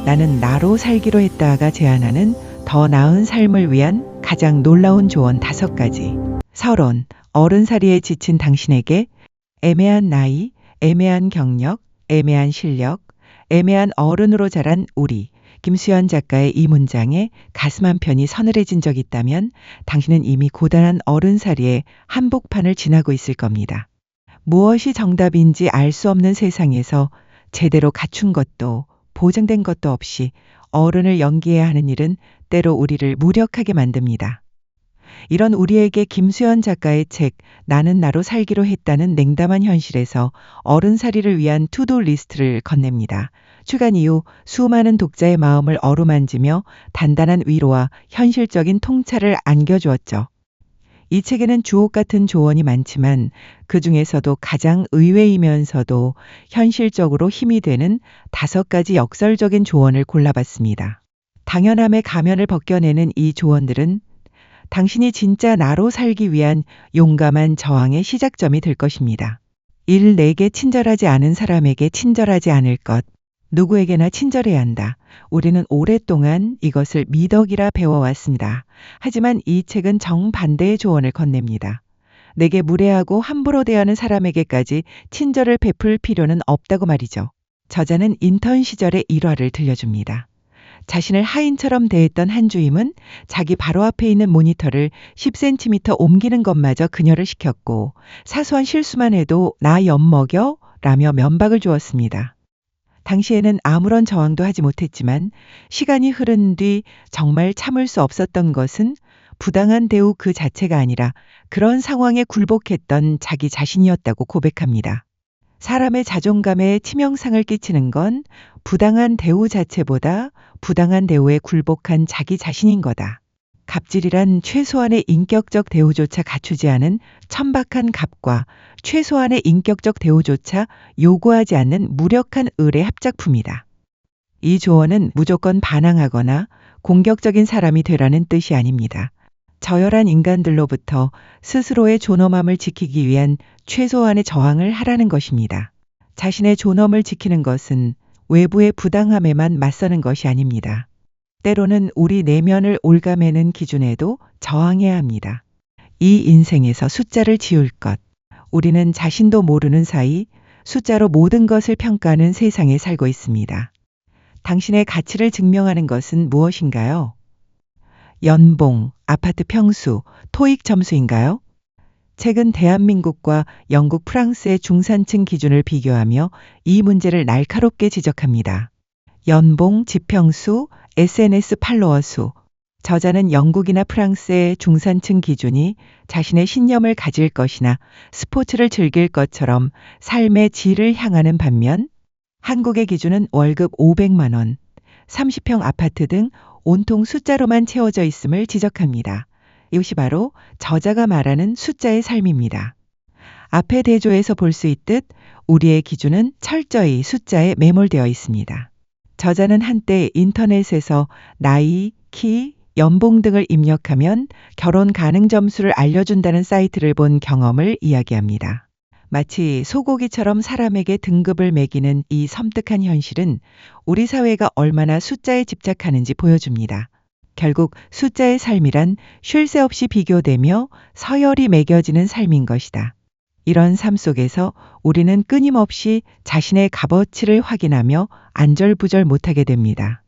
나는 나로 살기로 했다가 제안하는 더 나은 삶을 위한 가장 놀라운 조언 5가지. 서론. 어른살이에 지친 당신에게 애매한 나이, 애매한 경력, 애매한 실력, 애매한 어른으로 자란 우리. 김수연 작가의 이 문장에 가슴 한편이 서늘해진 적 있다면 당신은 이미 고단한 어른살이의 한복판을 지나고 있을 겁니다. 무엇이 정답인지 알 수 없는 세상에서 제대로 갖춘 것도 보장된 것도 없이 어른을 연기해야 하는 일은 때로 우리를 무력하게 만듭니다. 이런 우리에게 김수연 작가의 책 나는 나로 살기로 했다는 냉담한 현실에서 어른살이를 위한 투두 리스트를 건넵니다. 출간 이후 수많은 독자의 마음을 어루만지며 단단한 위로와 현실적인 통찰을 안겨주었죠. 이 책에는 주옥 같은 조언이 많지만 그 중에서도 가장 의외이면서도 현실적으로 힘이 되는 5가지 역설적인 조언을 골라봤습니다. 당연함의 가면을 벗겨내는 이 조언들은 당신이 진짜 나로 살기 위한 용감한 저항의 시작점이 될 것입니다. 1. 내게 친절하지 않은 사람에게 친절하지 않을 것. 누구에게나 친절해야 한다. 우리는 오랫동안 이것을 미덕이라 배워왔습니다. 하지만 이 책은 정반대의 조언을 건넵니다. 내게 무례하고 함부로 대하는 사람에게까지 친절을 베풀 필요는 없다고 말이죠. 저자는 인턴 시절의 일화를 들려줍니다. 자신을 하인처럼 대했던 한 주임은 자기 바로 앞에 있는 모니터를 10cm 옮기는 것마저 그녀를 시켰고 사소한 실수만 해도 나 엿먹여 라며 면박을 주었습니다. 당시에는 아무런 저항도 하지 못했지만 시간이 흐른 뒤 정말 참을 수 없었던 것은 부당한 대우 그 자체가 아니라 그런 상황에 굴복했던 자기 자신이었다고 고백합니다. 사람의 자존감에 치명상을 끼치는 건 부당한 대우 자체보다 부당한 대우에 굴복한 자기 자신인 거다. 갑질이란 최소한의 인격적 대우조차 갖추지 않은 천박한 갑과 최소한의 인격적 대우조차 요구하지 않는 무력한 을의 합작품이다. 이 조언은 무조건 반항하거나 공격적인 사람이 되라는 뜻이 아닙니다. 저열한 인간들로부터 스스로의 존엄함을 지키기 위한 최소한의 저항을 하라는 것입니다. 자신의 존엄을 지키는 것은 외부의 부당함에만 맞서는 것이 아닙니다. 때로는 우리 내면을 올가매는 기준에도 저항해야 합니다. 이 인생에서 숫자를 지울 것. 우리는 자신도 모르는 사이 숫자로 모든 것을 평가하는 세상에 살고 있습니다. 당신의 가치를 증명하는 것은 무엇인가요? 연봉, 아파트 평수, 토익 점수인가요? 책은 대한민국과 영국, 프랑스의 중산층 기준을 비교하며 이 문제를 날카롭게 지적합니다. 연봉, 지평수, SNS 팔로워 수. 저자는 영국이나 프랑스의 중산층 기준이 자신의 신념을 가질 것이나 스포츠를 즐길 것처럼 삶의 질을 향하는 반면 한국의 기준은 월급 500만 원, 30평 아파트 등 온통 숫자로만 채워져 있음을 지적합니다. 이것이 바로 저자가 말하는 숫자의 삶입니다. 앞의 대조에서 볼 수 있듯 우리의 기준은 철저히 숫자에 매몰되어 있습니다. 저자는 한때 인터넷에서 나이, 키, 연봉 등을 입력하면 결혼 가능 점수를 알려준다는 사이트를 본 경험을 이야기합니다. 마치 소고기처럼 사람에게 등급을 매기는 이 섬뜩한 현실은 우리 사회가 얼마나 숫자에 집착하는지 보여줍니다. 결국 숫자의 삶이란 쉴 새 없이 비교되며 서열이 매겨지는 삶인 것이다. 이런 삶 속에서 우리는 끊임없이 자신의 값어치를 확인하며 안절부절 못하게 됩니다.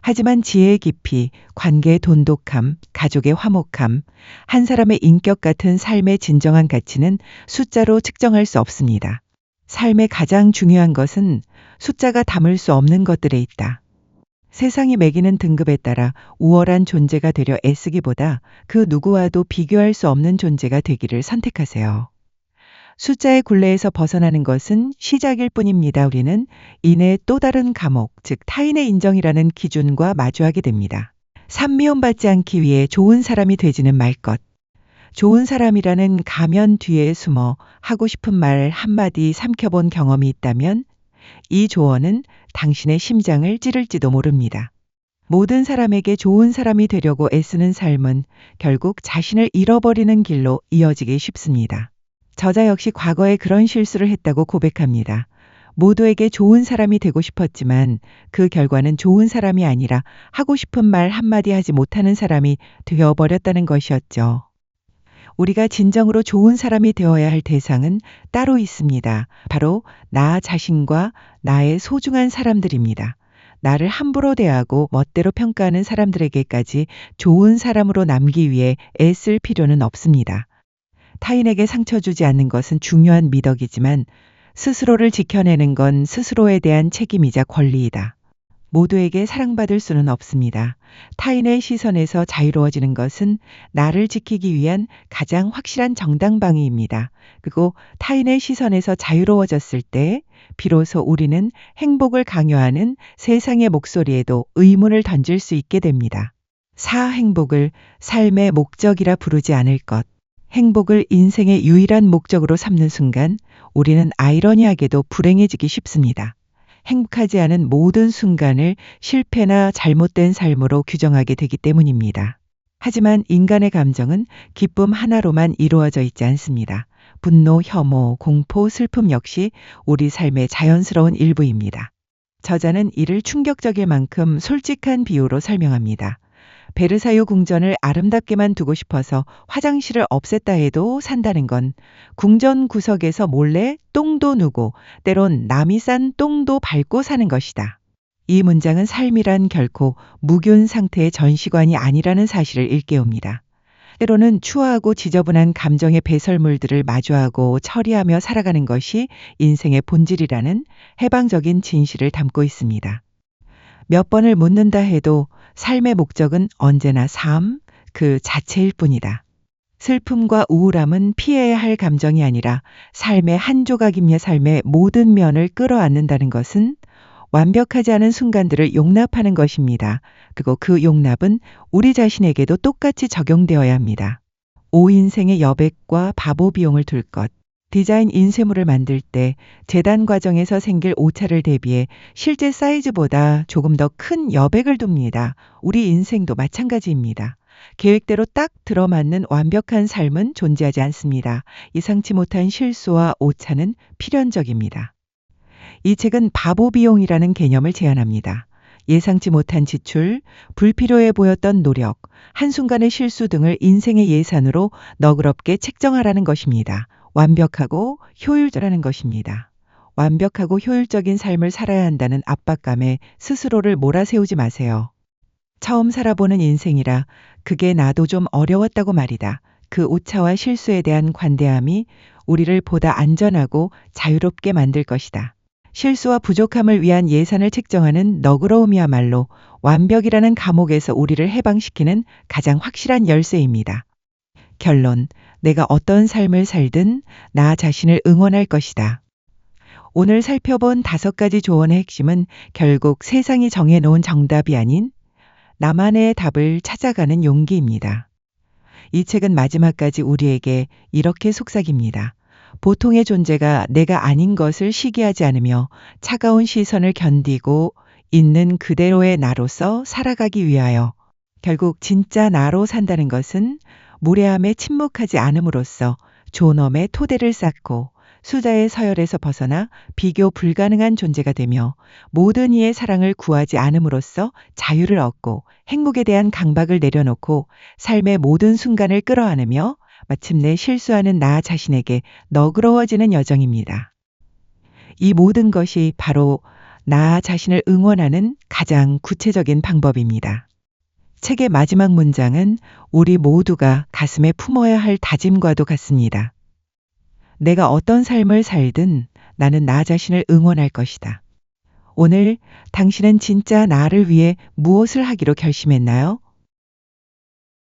하지만 지혜의 깊이, 관계의 돈독함, 가족의 화목함, 한 사람의 인격 같은 삶의 진정한 가치는 숫자로 측정할 수 없습니다. 삶의 가장 중요한 것은 숫자가 담을 수 없는 것들에 있다. 세상이 매기는 등급에 따라 우월한 존재가 되려 애쓰기보다 그 누구와도 비교할 수 없는 존재가 되기를 선택하세요. 숫자의 굴레에서 벗어나는 것은 시작일 뿐입니다. 우리는 이내 또 다른 감옥, 즉 타인의 인정이라는 기준과 마주하게 됩니다. 산미움받지 않기 위해 좋은 사람이 되지는 말 것. 좋은 사람이라는 가면 뒤에 숨어 하고 싶은 말 한마디 삼켜본 경험이 있다면 이 조언은 당신의 심장을 찌를지도 모릅니다. 모든 사람에게 좋은 사람이 되려고 애쓰는 삶은 결국 자신을 잃어버리는 길로 이어지기 쉽습니다. 저자 역시 과거에 그런 실수를 했다고 고백합니다. 모두에게 좋은 사람이 되고 싶었지만 그 결과는 좋은 사람이 아니라 하고 싶은 말 한마디 하지 못하는 사람이 되어버렸다는 것이었죠. 우리가 진정으로 좋은 사람이 되어야 할 대상은 따로 있습니다. 바로 나 자신과 나의 소중한 사람들입니다. 나를 함부로 대하고 멋대로 평가하는 사람들에게까지 좋은 사람으로 남기 위해 애쓸 필요는 없습니다. 타인에게 상처 주지 않는 것은 중요한 미덕이지만 스스로를 지켜내는 건 스스로에 대한 책임이자 권리이다. 모두에게 사랑받을 수는 없습니다. 타인의 시선에서 자유로워지는 것은 나를 지키기 위한 가장 확실한 정당방위입니다. 그리고 타인의 시선에서 자유로워졌을 때 비로소 우리는 행복을 강요하는 세상의 목소리에도 의문을 던질 수 있게 됩니다. 행복을 삶의 목적이라 부르지 않을 것. 행복을 인생의 유일한 목적으로 삼는 순간 우리는 아이러니하게도 불행해지기 쉽습니다. 행복하지 않은 모든 순간을 실패나 잘못된 삶으로 규정하게 되기 때문입니다. 하지만 인간의 감정은 기쁨 하나로만 이루어져 있지 않습니다. 분노, 혐오, 공포, 슬픔 역시 우리 삶의 자연스러운 일부입니다. 저자는 이를 충격적일 만큼 솔직한 비유로 설명합니다. 베르사유 궁전을 아름답게만 두고 싶어서 화장실을 없앴다 해도 산다는 건 궁전 구석에서 몰래 똥도 누고 때론 남이 싼 똥도 밟고 사는 것이다. 이 문장은 삶이란 결코 무균 상태의 전시관이 아니라는 사실을 일깨웁니다. 때로는 추하고 지저분한 감정의 배설물들을 마주하고 처리하며 살아가는 것이 인생의 본질이라는 해방적인 진실을 담고 있습니다. 몇 번을 묻는다 해도 삶의 목적은 언제나 삶 그 자체일 뿐이다. 슬픔과 우울함은 피해야 할 감정이 아니라 삶의 한 조각이며 삶의 모든 면을 끌어안는다는 것은 완벽하지 않은 순간들을 용납하는 것입니다. 그리고 그 용납은 우리 자신에게도 똑같이 적용되어야 합니다. 인생의 여백과 바보 비용을 둘 것. 디자인 인쇄물을 만들 때 재단 과정에서 생길 오차를 대비해 실제 사이즈보다 조금 더 큰 여백을 둡니다. 우리 인생도 마찬가지입니다. 계획대로 딱 들어맞는 완벽한 삶은 존재하지 않습니다. 예상치 못한 실수와 오차는 필연적입니다. 이 책은 바보 비용이라는 개념을 제안합니다. 예상치 못한 지출, 불필요해 보였던 노력, 한순간의 실수 등을 인생의 예산으로 너그럽게 책정하라는 것입니다. 완벽하고 효율적이라는 것입니다. 완벽하고 효율적인 삶을 살아야 한다는 압박감에 스스로를 몰아세우지 마세요. 처음 살아보는 인생이라 그게 나도 좀 어려웠다고 말이다. 그 오차와 실수에 대한 관대함이 우리를 보다 안전하고 자유롭게 만들 것이다. 실수와 부족함을 위한 예산을 책정하는 너그러움이야말로 완벽이라는 감옥에서 우리를 해방시키는 가장 확실한 열쇠입니다. 결론, 내가 어떤 삶을 살든 나 자신을 응원할 것이다. 오늘 살펴본 5가지 조언의 핵심은 결국 세상이 정해놓은 정답이 아닌 나만의 답을 찾아가는 용기입니다. 이 책은 마지막까지 우리에게 이렇게 속삭입니다. 보통의 존재가 내가 아닌 것을 시기하지 않으며 차가운 시선을 견디고 있는 그대로의 나로서 살아가기 위하여 결국 진짜 나로 산다는 것은 무례함에 침묵하지 않음으로써 존엄의 토대를 쌓고 수자의 서열에서 벗어나 비교 불가능한 존재가 되며 모든 이의 사랑을 구하지 않음으로써 자유를 얻고 행복에 대한 강박을 내려놓고 삶의 모든 순간을 끌어안으며 마침내 실수하는 나 자신에게 너그러워지는 여정입니다. 이 모든 것이 바로 나 자신을 응원하는 가장 구체적인 방법입니다. 책의 마지막 문장은 우리 모두가 가슴에 품어야 할 다짐과도 같습니다. 내가 어떤 삶을 살든 나는 나 자신을 응원할 것이다. 오늘 당신은 진짜 나를 위해 무엇을 하기로 결심했나요?